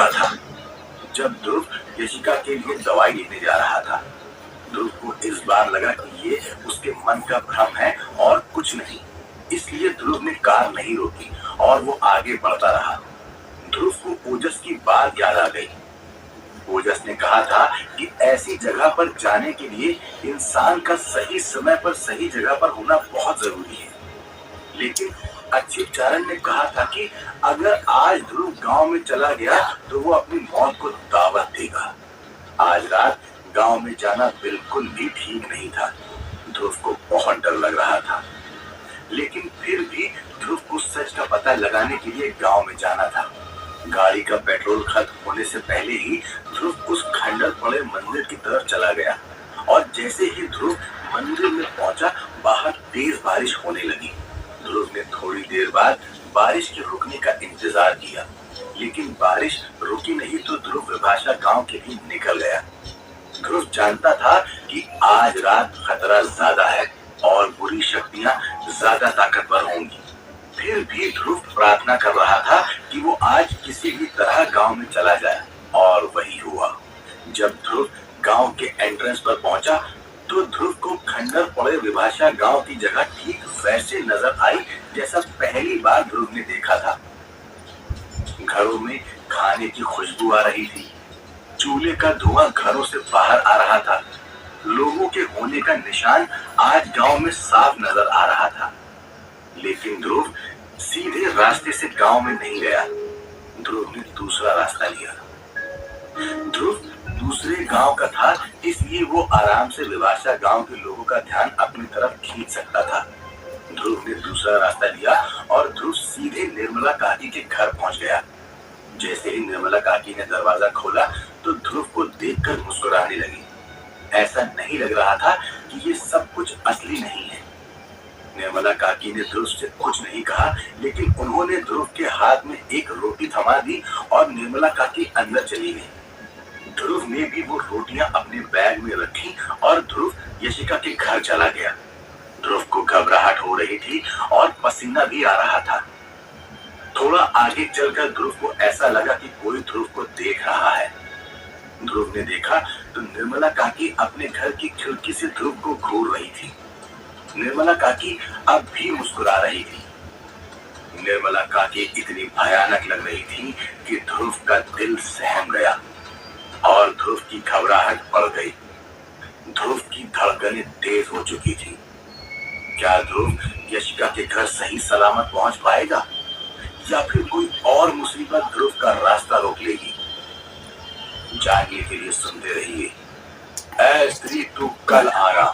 चुका था। जब ध्रुव यशिका के लिए दवाई लेने जा रहा था, ध्रुव को इस बार लगा कि ये उसके मन का भ्रम है और कुछ नहीं। इसलिए ध्रुव ने कार नहीं रोकी और वो आगे बढ़ता रहा। ध्रुव को ओजस की बात याद आ गई। ओजस ने कहा था कि ऐसी जगह पर जाने के लिए इंसान का सही समय पर सही जगह पर होना बहुत जरूरी है। लेकिन अच्युतचारण ने कहा था कि अगर आज ध्रुव गांव में चला गया तो वो अपनी मौत को दावत देगा। आज रात गांव में जाना बिल्कुल भी ठीक नहीं था। ध्रुव को बहुत डर लग रहा था, लेकिन फिर भी ध्रुव को सच का पता लगाने के लिए गांव में जाना था। गाड़ी का पेट्रोल खत्म होने से पहले ही ध्रुव उस खंडर पड़े मंदिर की तरफ चला गया और जैसे ही ध्रुव मंदिर में पहुंचा, बाहर तेज बारिश होने लगी। ध्रुव ने थोड़ी देर बाद बारिश के रुकने का इंतजार किया, लेकिन बारिश रुकी नहीं तो ध्रुव विभाषा गांव के लिए निकल गया। ध्रुव जानता था कि आज रात खतरा ज्यादा है और बुरी शक्तियां ज्यादा ताकतवर होंगी। फिर भी ध्रुव प्रार्थना कर रहा था कि वो आज किसी भी तरह गांव में चला जाए, और वही हुआ। जब ध्रुव गांव के एंट्रेंस पर पहुंचा तो ध्रुव को खंडर पड़े विभाषा गांव की जगह ठीक वैसे नजर आई जैसा पहली बार ध्रुव ने देखा था। घरों में खाने की खुशबू आ रही थी। चूल्हे का धुआं घरों से बाहर आ रहा था। लोगों के होने का निशान आज गांव में साफ नजर आ रहा था। लेकिन ध्रुव सीधे रास्ते से गांव में नहीं गया। ध्रुव ने दूसरा रास्ता लिया। ध्रुव दूसरे गांव का था, इसलिए वो आराम से विभाषा गांव के लोगों का ध्यान अपनी तरफ खींच सकता था। ध्रुव ने दूसरा रास्ता लिया और ध्रुव सीधे निर्मला काकी के घर पहुंच गया। जैसे ही निर्मला काकी ने दरवाजा खोला तो ध्रुव को देखकर मुस्कुराने लगी। ऐसा नहीं लग रहा था कि ये सब कुछ असली नहीं है। निर्मला काकी ने ध्रुव से कुछ नहीं कहा, लेकिन उन्होंने ध्रुव के हाथ में एक रोटी थमा दी और निर्मला काकी अंदर चली गई। ध्रुव ने भी वो रोटियां अपने बैग में रखी और ध्रुव यशिका के घर चला गया। ध्रुव को घबराहट हो रही थी और पसीना भी आ रहा था। थोड़ा आगे चलकर ध्रुव को ऐसा लगा कि कोई ध्रुव को देख रहा है। ध्रुव ने देखा तो निर्मला काकी अपने घर की खिड़की से ध्रुव को घूर रही थी। निर्मला काकी अब भी मुस्कुरा रही थी। निर्मला काकी इतनी भयानक लग रही थी कि ध्रुव का दिल सहम गया और ध्रुव की घबराहट बढ़ गई। ध्रुव की धड़कनें तेज हो चुकी थी। क्या ध्रुव यशिका के घर सही सलामत पहुंच पाएगा या फिर कोई और मुसीबत ध्रुव का रास्ता रोक लेगी? जानने के लिए सुनते रहिए ऐ स्त्री तू कल आना।